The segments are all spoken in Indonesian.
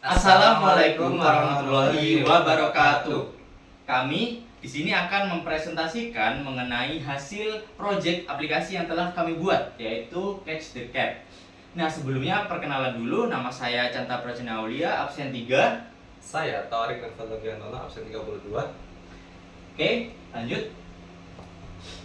Assalamualaikum warahmatullahi wabarakatuh. Kami di sini akan mempresentasikan mengenai hasil proyek aplikasi yang telah kami buat, yaitu Catch the Cat. Nah, sebelumnya perkenalan dulu, nama saya Canta Prajana Aulia, absen 3. Saya Tarik Nurfadlogiantono, absen 32. Oke, lanjut.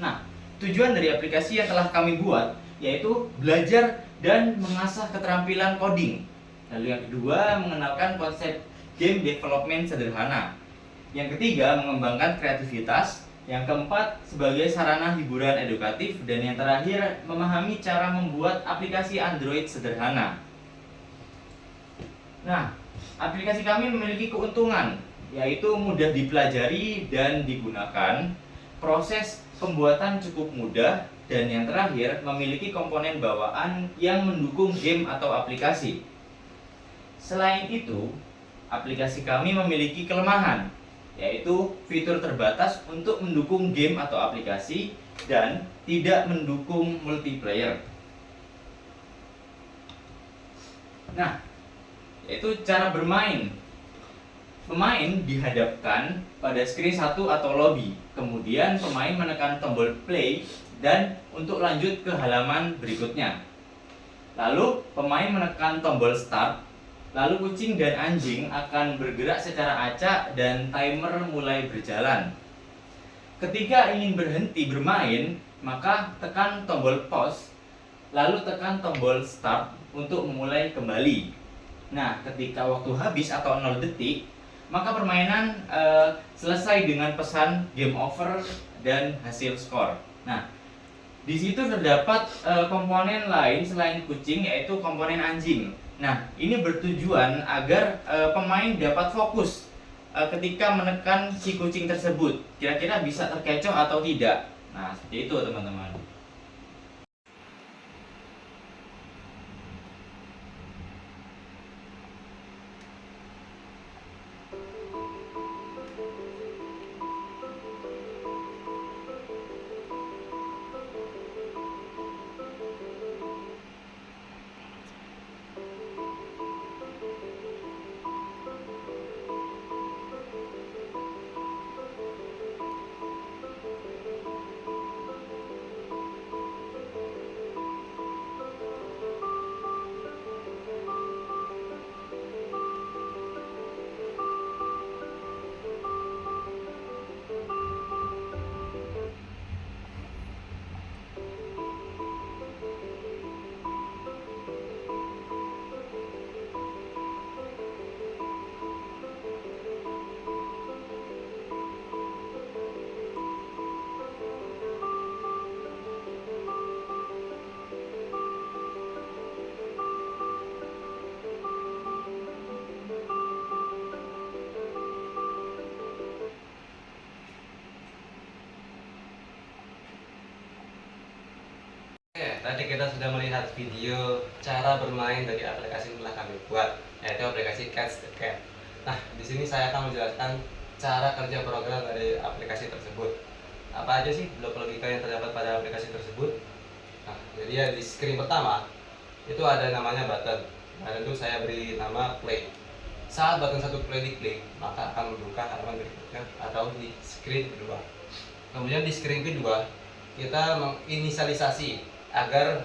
Nah, tujuan dari aplikasi yang telah kami buat yaitu belajar dan mengasah keterampilan coding. Lalu yang kedua, mengenalkan konsep game development sederhana. Yang ketiga, mengembangkan kreativitas. Yang keempat, sebagai sarana hiburan edukatif. Dan yang terakhir, memahami cara membuat aplikasi Android sederhana. Nah, aplikasi kami memiliki keuntungan, yaitu mudah dipelajari dan digunakan. Proses pembuatan cukup mudah. Dan yang terakhir, memiliki komponen bawaan yang mendukung game atau aplikasi. Selain itu, aplikasi kami memiliki kelemahan, yaitu fitur terbatas untuk mendukung game atau aplikasi dan tidak mendukung multiplayer. Nah, yaitu cara bermain. Pemain dihadapkan pada screen 1 atau lobby. Kemudian pemain menekan tombol play dan untuk lanjut ke halaman berikutnya. Lalu pemain menekan tombol start. Lalu kucing dan anjing akan bergerak secara acak dan timer mulai berjalan. Ketika ingin berhenti bermain, maka tekan tombol pause, lalu tekan tombol start untuk memulai kembali. Nah, ketika waktu habis atau 0 detik, maka permainan selesai dengan pesan game over dan hasil skor. Nah, di situ terdapat komponen lain selain kucing, yaitu komponen anjing. Nah, ini bertujuan agar pemain dapat fokus ketika menekan si kucing tersebut. Kira-kira bisa terkecoh atau tidak. Nah, seperti itu teman-teman. Tadi kita sudah melihat video cara bermain dari aplikasi yang telah kami buat, yaitu aplikasi Catch the Cat. Nah, di sini saya akan menjelaskan cara kerja program dari aplikasi tersebut. Apa aja sih blok logika yang terdapat pada aplikasi tersebut? Nah, jadi ya di screen pertama itu ada namanya button. Nah, itu saya beri nama play. Saat button satu play diklik, maka akan membuka halaman berikutnya atau di screen kedua. Kemudian di screen kedua kita menginisialisasi agar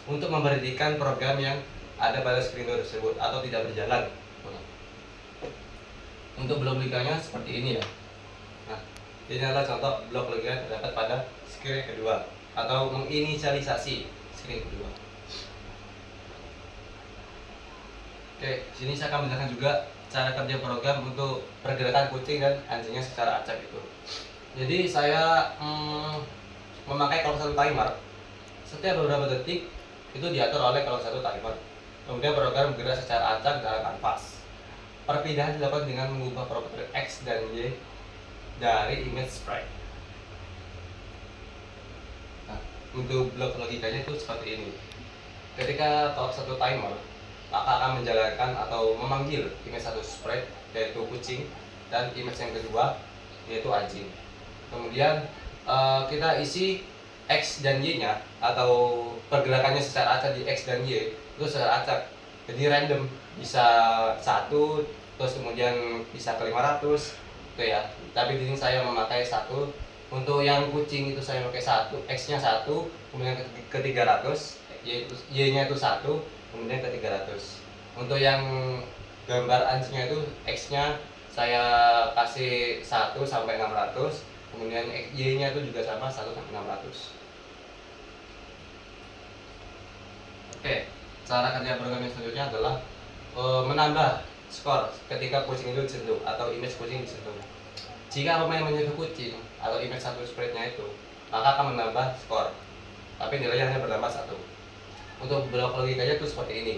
untuk memberhentikan program yang ada pada screen tersebut atau tidak berjalan. Untuk blok logikanya seperti ini ya. Nah, ini adalah contoh blok logika yang terdapat pada screen kedua atau menginisialisasi screen kedua. Oke, sini saya akan menjelaskan juga cara kerja program untuk pergerakan kucing dan anjingnya secara acak itu. Jadi saya memakai kalau satu timer. Setiap beberapa detik itu diatur oleh kalau satu timer. Kemudian program bergerak secara acak dalam kanvas. Perpindahan dilakukan dengan mengubah parameter X dan Y dari image sprite. Nah, untuk blok logikanya itu seperti ini. Ketika top satu timer, maka akan menjalankan atau memanggil image satu sprite yaitu kucing dan image yang kedua yaitu anjing. Kemudian kita isi X dan Y-nya atau pergerakannya secara acak di X dan Y itu secara acak, jadi random. bisa 1, terus kemudian bisa ke 500 itu ya. Tapi di sini saya memakai 1. Untuk yang kucing itu saya pakai 1, X nya 1, kemudian ke 300, Y nya itu 1, kemudian ke 300. Untuk yang gambar anjingnya itu X nya saya kasih 1 sampai 600, kemudian Y nya itu juga sama 1 sampai 600. Oke, cara kerja program yang selanjutnya adalah menambah skor ketika kucing itu disentuh atau image kucing disentuh. Jika pemain menyentuh kucing atau image satu sprite-nya itu, maka akan menambah skor, tapi nilainya hanya bertambah 1. Untuk blok logikanya itu seperti ini.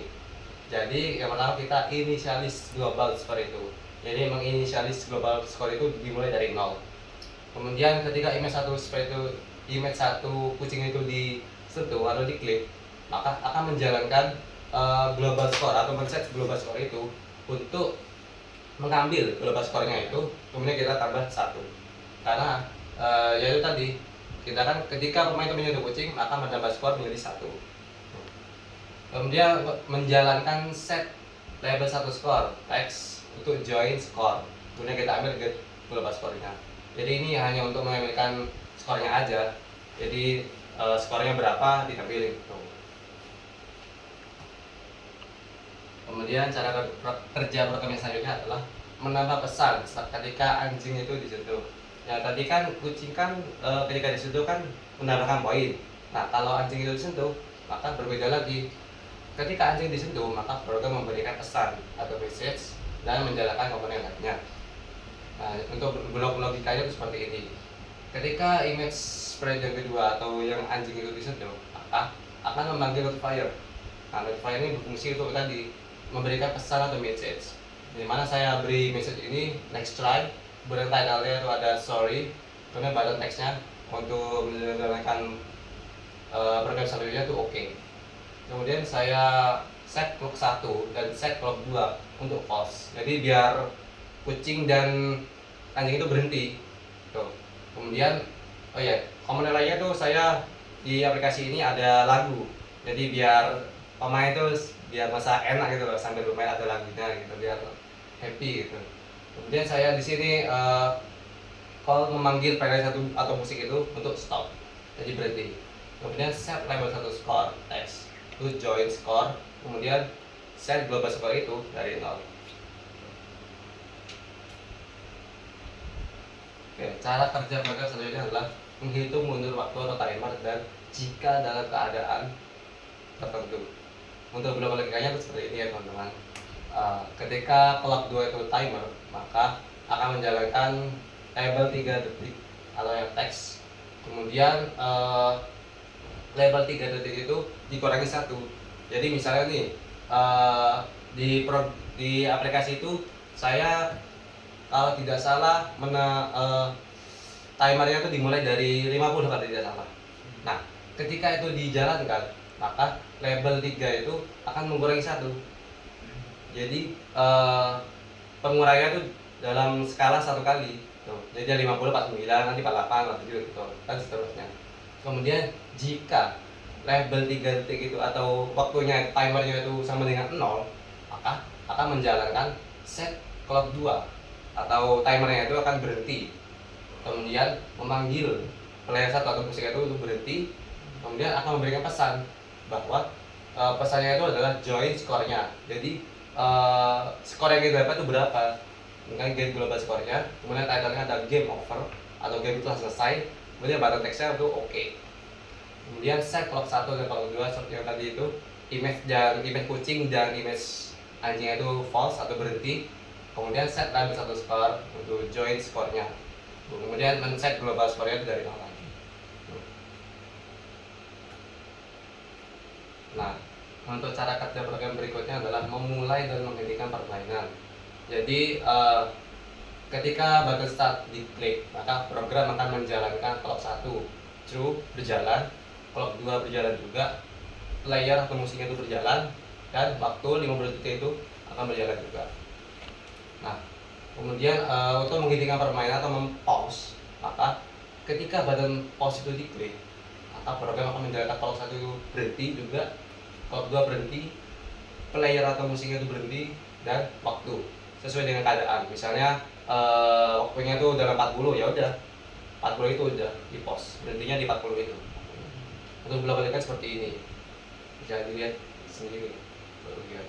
Jadi yang pertama kita inisialis global score itu. Jadi menginisialis global score itu dimulai dari 0. Kemudian ketika image satu sprite itu, image satu kucing itu disentuh atau diklik, maka akan menjalankan global score atau men-set global score itu untuk mengambil global score-nya itu, kemudian kita tambah 1. Karena yaitu tadi, kita kan ketika pemain itu menyentuh kucing maka menambah skor menjadi 1. Kemudian menjalankan set label 1 skor X untuk join score, kemudian kita ambil get global score-nya. Jadi ini hanya untuk mengambilkan skornya aja. Jadi skornya berapa ditampilin gitu. Kemudian cara kerja program yang selanjutnya adalah menambah pesan ketika anjing itu disentuh. Ya tadi kan kucing kan ketika disentuh kan menambahkan poin. Nah kalau anjing itu disentuh maka berbeda lagi. Ketika anjing disentuh maka program memberikan pesan atau message dan menjalankan komponen lainnya. Nah untuk blok logikanya itu seperti ini. Ketika image sprite yang kedua atau yang anjing itu disentuh maka akan memanggil notifier. Nah notifier ini berfungsi untuk tadi memberikan pesan atau message. Di mana saya beri message ini next try, kemudian title-nya itu ada sorry, kemudian button text-nya untuk menjalankan program selanjutnya itu oke. Kemudian saya set clock 1 dan set clock 2 untuk false. Jadi biar kucing dan anjing itu berhenti. Tuh. Kemudian oh ya, komponen lainnya tuh saya di aplikasi ini ada lagu. Jadi biar pemain itu biar masa enak gitu loh sambil bermain ada lagunya gitu biar happy gitu. Kemudian saya di sini kalau memanggil player satu atau musik itu untuk stop, jadi berhenti. Kemudian set label 1 score text to join score, kemudian set global score itu dari 0. Oke, cara kerja program selanjutnya adalah menghitung mundur waktu atau timer dan jika dalam keadaan tertentu. Untuk blok logikanya itu seperti ini ya teman-teman. Ketika clock 2 itu timer, maka akan menjalankan label 3 detik atau yang teks. Kemudian label 3 detik itu dikurangi 1. Jadi misalnya nih di aplikasi itu saya kalau tidak salah timernya itu dimulai dari 50 kalau tidak salah. Nah, ketika itu dijalankan maka label 3 itu akan mengurangi 1. Jadi pengurangannya itu dalam skala 1 kali. Tuh. Jadi 50, 49, nanti 48, 47 gitu dan seterusnya. Kemudian jika label 3 detik itu atau waktunya timernya itu sama dengan 0, maka akan menjalankan set clock 2 atau timernya itu akan berhenti. Kemudian memanggil player 1 atau musik itu untuk berhenti. Kemudian akan memberikan pesan bahwa pesannya itu adalah join skornya. Jadi skor yang kita dapat itu berapa? Mungkin game global skornya. Kemudian title-nya ada game over atau game telah selesai. Kemudian button text-nya itu oke. Kemudian set clock 1 dan clock 2 seperti yang tadi itu image kucing dan image anjing itu false atau berhenti. Kemudian set label 1 skor untuk join skornya. Kemudian men-set global skornya itu dari 0 lagi. Nah, untuk cara kerja program berikutnya adalah memulai dan menghentikan permainan. Jadi ketika button start diklik, maka program akan menjalankan clock 1 true berjalan, clock 2 berjalan juga, player atau musiknya itu berjalan, dan waktu 50 detik itu akan berjalan juga. Nah, kemudian untuk menghentikan permainan atau mempause, maka ketika button pause itu diklik, maka program akan menjalankan clock 1 itu berhenti juga, clock 2 berhenti, player atau musiknya itu berhenti dan waktu sesuai dengan keadaan. Misalnya waktunya itu udah 40, ya udah 40 itu udah di pause, berhentinya di 40 itu. Untuk bola balikan seperti ini, bisa dilihat sendiri baru lihat.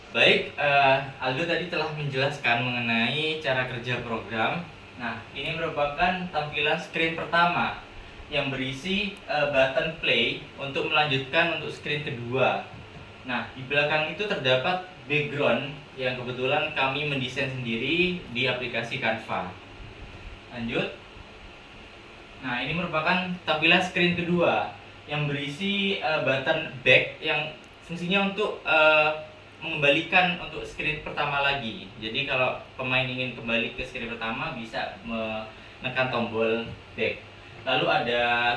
Baik, Aldo tadi telah menjelaskan mengenai cara kerja program. Nah, ini merupakan tampilan screen pertama yang berisi button play untuk melanjutkan untuk screen kedua. Nah, di belakang itu terdapat background yang kebetulan kami mendesain sendiri di aplikasi Canva. Lanjut. Nah, ini merupakan tampilan screen kedua yang berisi button back yang fungsinya untuk mengembalikan untuk screen pertama lagi. Jadi kalau pemain ingin kembali ke screen pertama bisa menekan tombol back. Lalu ada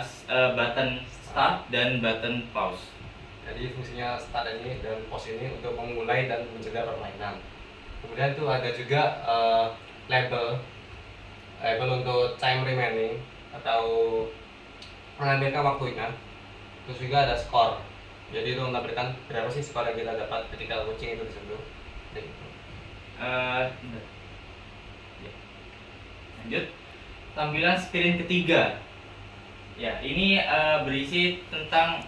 button start dan button pause. Jadi fungsinya start ini dan pause ini untuk memulai dan mencegah permainan. Kemudian itu ada juga label untuk time remaining atau mengambilkan waktunya. Terus juga ada skor. Jadi itu menampilkan berapa sih skor yang kita dapat ketika kucing itu disentuh. Bentar. Ya. Lanjut, tampilan screen ketiga. Ya, ini berisi tentang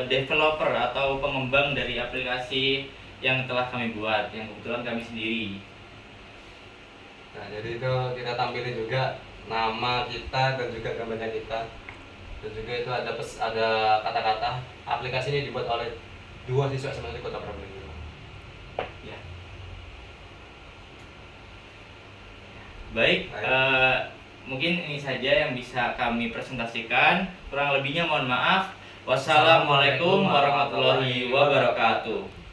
developer atau pengembang dari aplikasi yang telah kami buat, yang kebetulan kami sendiri. Nah, jadi itu kita tampilin juga nama kita dan juga gambarnya kita. Dan juga itu ada kata-kata. Aplikasi ini dibuat oleh 2 siswa SMA Kota Probolinggo. Ya. Baik, mungkin ini saja yang bisa kami presentasikan. Kurang lebihnya mohon maaf. Wassalamualaikum warahmatullahi wabarakatuh.